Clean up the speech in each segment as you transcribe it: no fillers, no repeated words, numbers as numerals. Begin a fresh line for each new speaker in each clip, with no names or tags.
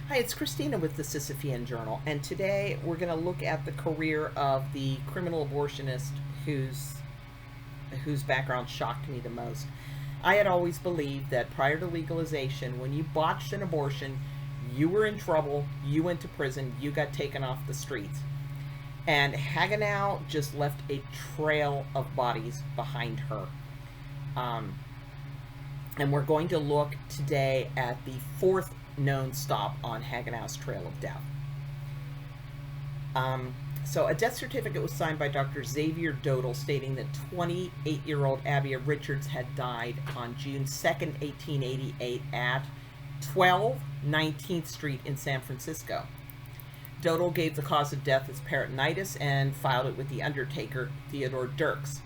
Hi, it's Christina with the Sisyphean Journal, and today we're going to look at the career of the criminal abortionist whose background shocked me the most. I had always believed that prior to legalization, when you botched an abortion, you were in trouble, you went to prison, you got taken off the streets. And Hagenow just left a trail of bodies behind her. And we're going to look today at the fourth known stop on Hagenow's trail of death. So a death certificate was signed by Dr. Xavier Dodel stating that 28-year-old Abbia Richards had died on June 2nd, 1888 at 12 19th Street in San Francisco. Dodel gave the cause of death as peritonitis and filed it with the undertaker, Theodore Dirks.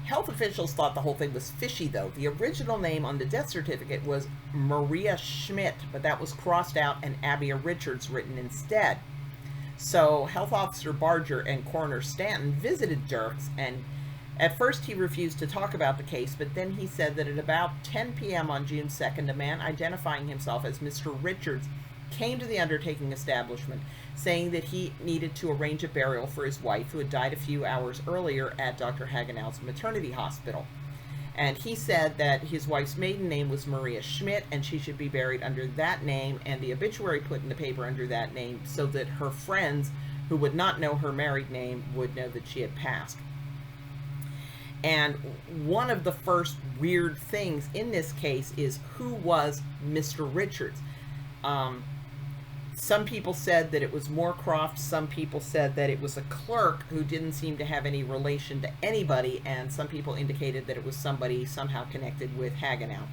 Health officials thought the whole thing was fishy, though. The original name on the death certificate was Maria Schmidt, but that was crossed out and Abbia Richards written instead. So Health Officer Barger and Coroner Stanton visited Dirks, and at first he refused to talk about the case, but then he said that at about 10 p.m. on June 2nd, a man identifying himself as Mr. Richards came to the undertaking establishment, saying that he needed to arrange a burial for his wife, who had died a few hours earlier at Dr. Hagenow's maternity hospital. And he said that his wife's maiden name was Maria Schmidt, and she should be buried under that name, and the obituary put in the paper under that name, so that her friends, who would not know her married name, would know that she had passed. And one of the first weird things in this case is, who was Mr. Richards? Some people said that it was Moorcroft, some people said that it was a clerk who didn't seem to have any relation to anybody, and some people indicated that it was somebody somehow connected with Hagenow.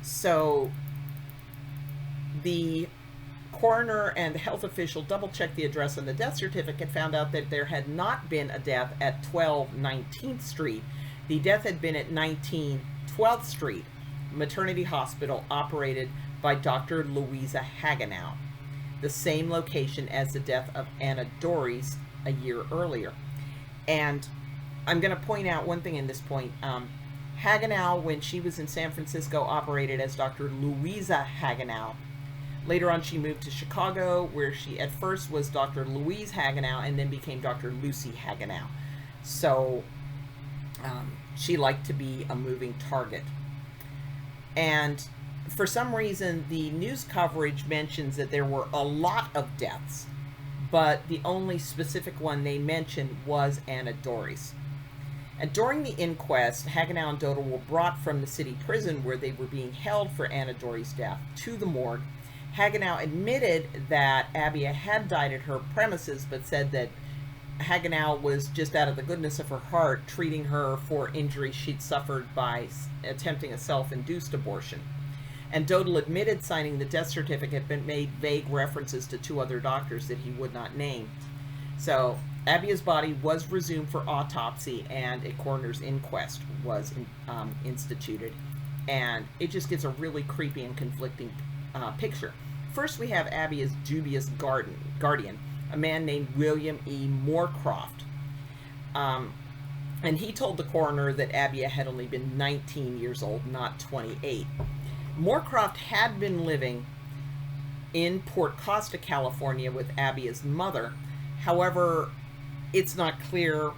So the coroner and the health official double-checked the address on the death certificate and found out that there had not been a death at 12 19th Street. The death had been at 19 12th Street, maternity hospital operated by Dr. Louise Hagenow, the same location as the death of Anna Doris a year earlier. And I'm going to point out one thing in this point. Hagenow, when she was in San Francisco, operated as Dr. Louise Hagenow. Later on, she moved to Chicago, where she at first was Dr. Louise Hagenow and then became Dr. Lucy Hagenow. So she liked to be a moving target. And for some reason, the news coverage mentions that there were a lot of deaths, but the only specific one they mentioned was Anna Doris. And during the inquest, Hagenow and Dodel were brought from the city prison where they were being held for Anna Doris' death to the morgue. Hagenow admitted that Abbia had died at her premises, but said that Hagenow was just out of the goodness of her heart treating her for injuries she'd suffered by attempting a self-induced abortion. And Dodel admitted signing the death certificate, but made vague references to two other doctors that he would not name. So Abbia's body was resumed for autopsy, and a coroner's inquest was instituted. And it just gives a really creepy and conflicting picture. First, we have Abbia's dubious guardian, a man named William E. Moorcroft. And he told the coroner that Abbia had only been 19 years old, not 28. Moorcroft had been living in Port Costa, California with Abbia's mother. However, it's not clear.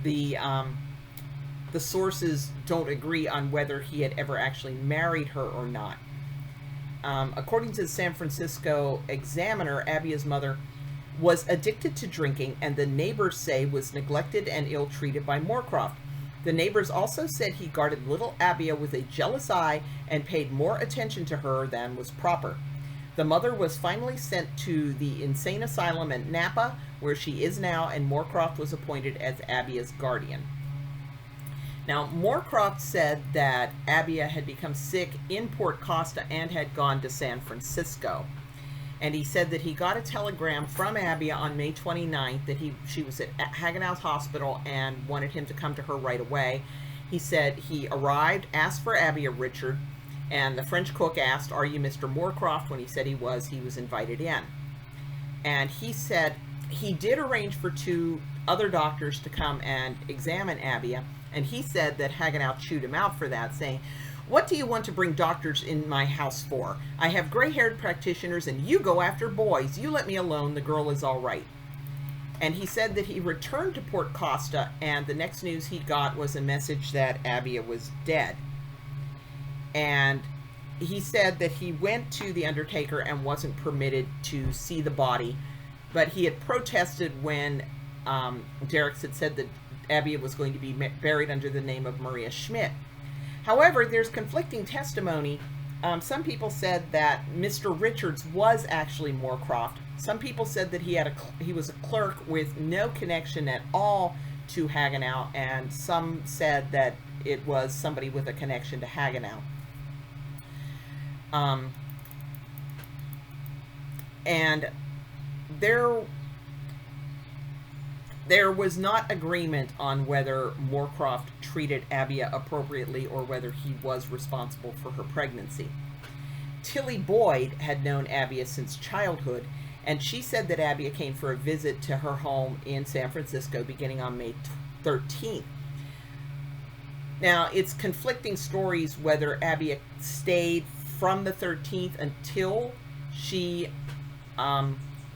The sources don't agree on whether he had ever actually married her or not. According to the San Francisco Examiner, Abbia's mother was addicted to drinking, and the neighbors say was neglected and ill-treated by Moorcroft. The neighbors also said he guarded little Abbia with a jealous eye and paid more attention to her than was proper. The mother was finally sent to the insane asylum at Napa, where she is now, and Moorcroft was appointed as Abbia's guardian. Now, Moorcroft said that Abbia had become sick in Port Costa and had gone to San Francisco. And he said that he got a telegram from Abbia on May 29th that she was at Hagenow's hospital and wanted him to come to her right away. He said he arrived, asked for Abbia Richard, and the French cook asked, "Are you Mr. Moorcroft?" When he said he was invited in. And he said he did arrange for two other doctors to come and examine Abbia, and he said that Hagenow chewed him out for that, saying, What do you want to bring doctors in my house for? I have gray-haired practitioners and you go after boys. You let me alone. The girl is all right. And he said that he returned to Port Costa, and the next news he got was a message that Abbia was dead. And he said that he went to the undertaker and wasn't permitted to see the body, but he had protested when Derricks had said that Abbia was going to be buried under the name of Maria Schmidt. However, there's conflicting testimony. Some people said that Mr. Richards was actually Moorcroft. Some people said that he was a clerk with no connection at all to Hagenow, and some said that it was somebody with a connection to Hagenow. And there was not agreement on whether Moorcroft treated Abbia appropriately or whether he was responsible for her pregnancy. Tilly Boyd had known Abbia since childhood, and she said that Abbia came for a visit to her home in San Francisco beginning on May 13th. Now, it's conflicting stories whether Abbia stayed from the 13th until she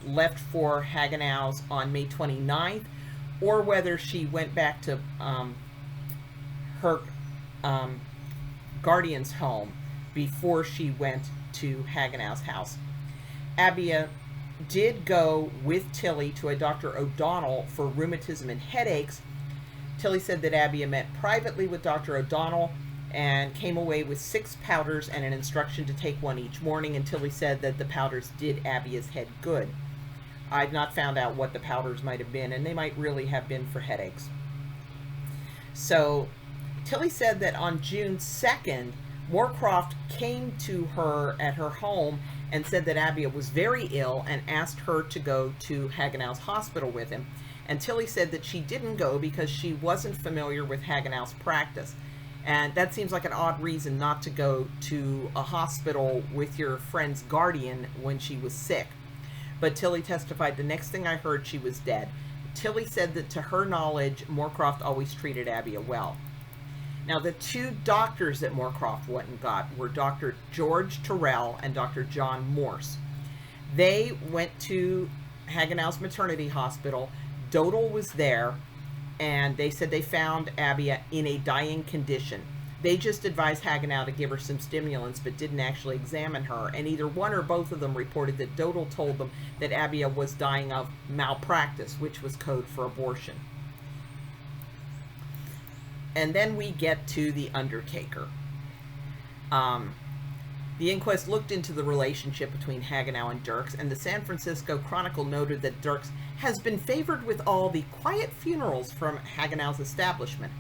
left for Hagenow's on May 29th, or whether she went back to her guardian's home before she went to Hagenow's house. Abbia did go with Tilly to a Dr. O'Donnell for rheumatism and headaches. Tilly said that Abbia met privately with Dr. O'Donnell and came away with 6 powders and an instruction to take one each morning, and Tilly said that the powders did Abbia's head good. I've not found out what the powders might have been, and they might really have been for headaches. So Tilly said that on June 2nd, Moorcroft came to her at her home and said that Abbia was very ill and asked her to go to Hagenow's hospital with him. And Tilly said that she didn't go because she wasn't familiar with Hagenow's practice. And that seems like an odd reason not to go to a hospital with your friend's guardian when she was sick. But Tilly testified, the next thing I heard, she was dead. Tilly said that to her knowledge, Moorcroft always treated Abbia well. Now, the 2 doctors that Moorcroft went and got were Dr. George Terrell and Dr. John Morse. They went to Hagenow's maternity hospital. Dodal was there, and they said they found Abbia in a dying condition. They just advised Hagenow to give her some stimulants, but didn't actually examine her. And either one or both of them reported that Dodal told them that Abbia was dying of malpractice, which was code for abortion. And then we get to the undertaker. The inquest looked into the relationship between Hagenow and Derricks, and the San Francisco Chronicle noted that Derricks has been favored with all the quiet funerals from Hagenow's establishment.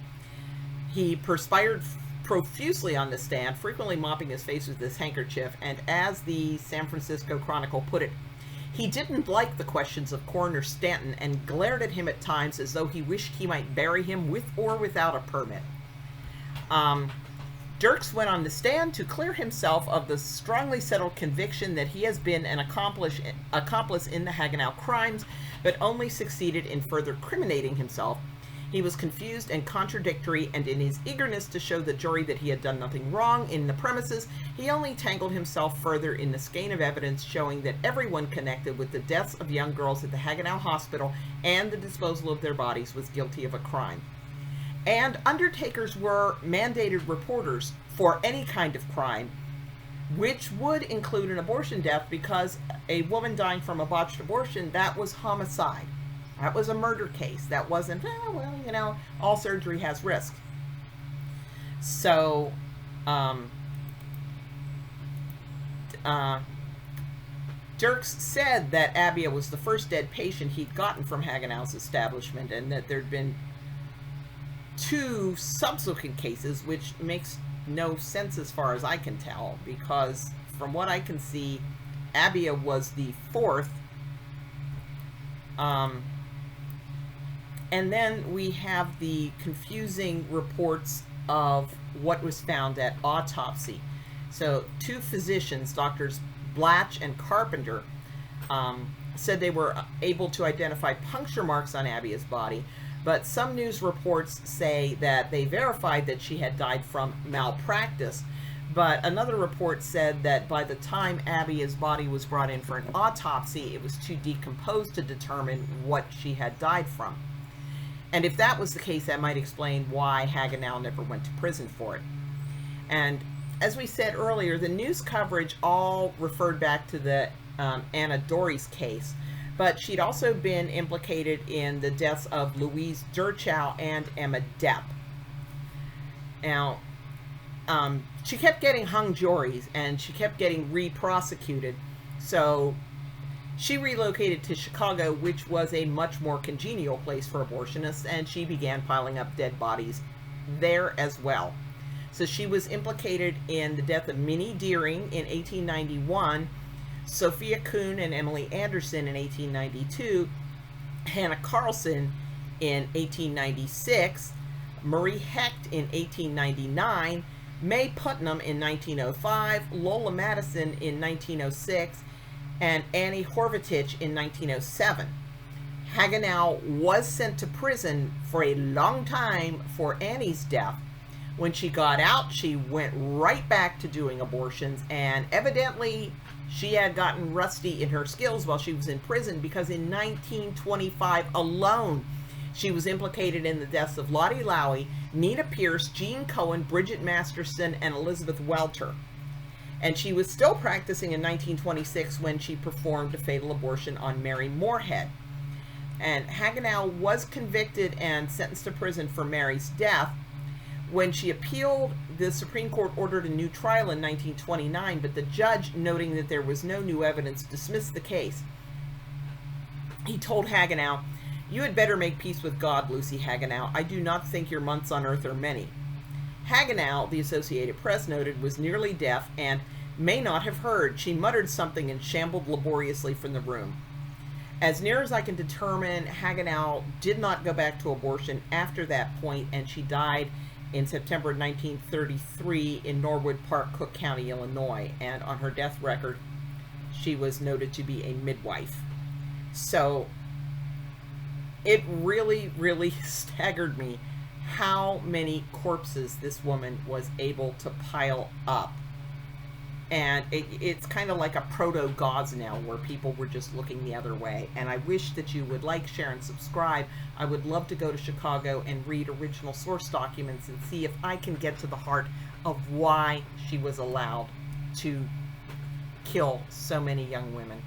He perspired profusely on the stand, frequently mopping his face with his handkerchief, and as the San Francisco Chronicle put it, he didn't like the questions of Coroner Stanton and glared at him at times as though he wished he might bury him with or without a permit. Derricks went on the stand to clear himself of the strongly settled conviction that he has been an accomplice in the Hagenow crimes, but only succeeded in further criminating himself. He was confused and contradictory, and in his eagerness to show the jury that he had done nothing wrong in the premises, he only tangled himself further in the skein of evidence showing that everyone connected with the deaths of young girls at the Hagenow Hospital and the disposal of their bodies was guilty of a crime. And undertakers were mandated reporters for any kind of crime, which would include an abortion death, because a woman dying from a botched abortion, that was homicide. That was a murder case. That wasn't, well, you know, all surgery has risks. So, Derricks said that Abbia was the first dead patient he'd gotten from Hagenow's establishment, and that there'd been 2 subsequent cases, which makes no sense as far as I can tell, because from what I can see, Abbia was the 4th. And then we have the confusing reports of what was found at autopsy. So 2 physicians, Doctors Blatch and Carpenter, said they were able to identify puncture marks on Abbia's body, but some news reports say that they verified that she had died from malpractice, But another report said that by the time Abbia's body was brought in for an autopsy, it was too decomposed to determine what she had died from. And if that was the case, that might explain why Hagenow never went to prison for it. And as we said earlier, the news coverage all referred back to the Anna Dories case, but she'd also been implicated in the deaths of Louise Dirchow and Emma Depp. Now, she kept getting hung juries, and she kept getting re-prosecuted, so she relocated to Chicago, which was a much more congenial place for abortionists, and she began piling up dead bodies there as well. So she was implicated in the death of Minnie Deering in 1891, Sophia Kuhn and Emily Anderson in 1892, Hannah Carlson in 1896, Marie Hecht in 1899, May Putnam in 1905, Lola Madison in 1906, and Annie Horvitich in 1907. Hagenow was sent to prison for a long time for Annie's death. When she got out, she went right back to doing abortions, and evidently she had gotten rusty in her skills while she was in prison, because in 1925 alone, she was implicated in the deaths of Lottie Lowy, Nina Pierce, Jean Cohen, Bridget Masterson, and Elizabeth Welter. And she was still practicing in 1926 when she performed a fatal abortion on Mary Moorhead. And Hagenow was convicted and sentenced to prison for Mary's death. When she appealed, the Supreme Court ordered a new trial in 1929, but the judge, noting that there was no new evidence, dismissed the case. He told Hagenow, "You had better make peace with God, Lucy Hagenow. I do not think your months on earth are many." Hagenow, the Associated Press noted, was nearly deaf and may not have heard. She muttered something and shambled laboriously from the room. As near as I can determine, Hagenow did not go back to abortion after that point, and she died in September 1933 in Norwood Park, Cook County, Illinois. And on her death record, she was noted to be a midwife. So it really, really staggered me how many corpses this woman was able to pile up. And it's kind of like a proto-gauze now, where people were just looking the other way. And I wish that you would like, share, and subscribe. I would love to go to Chicago and read original source documents and see if I can get to the heart of why she was allowed to kill so many young women.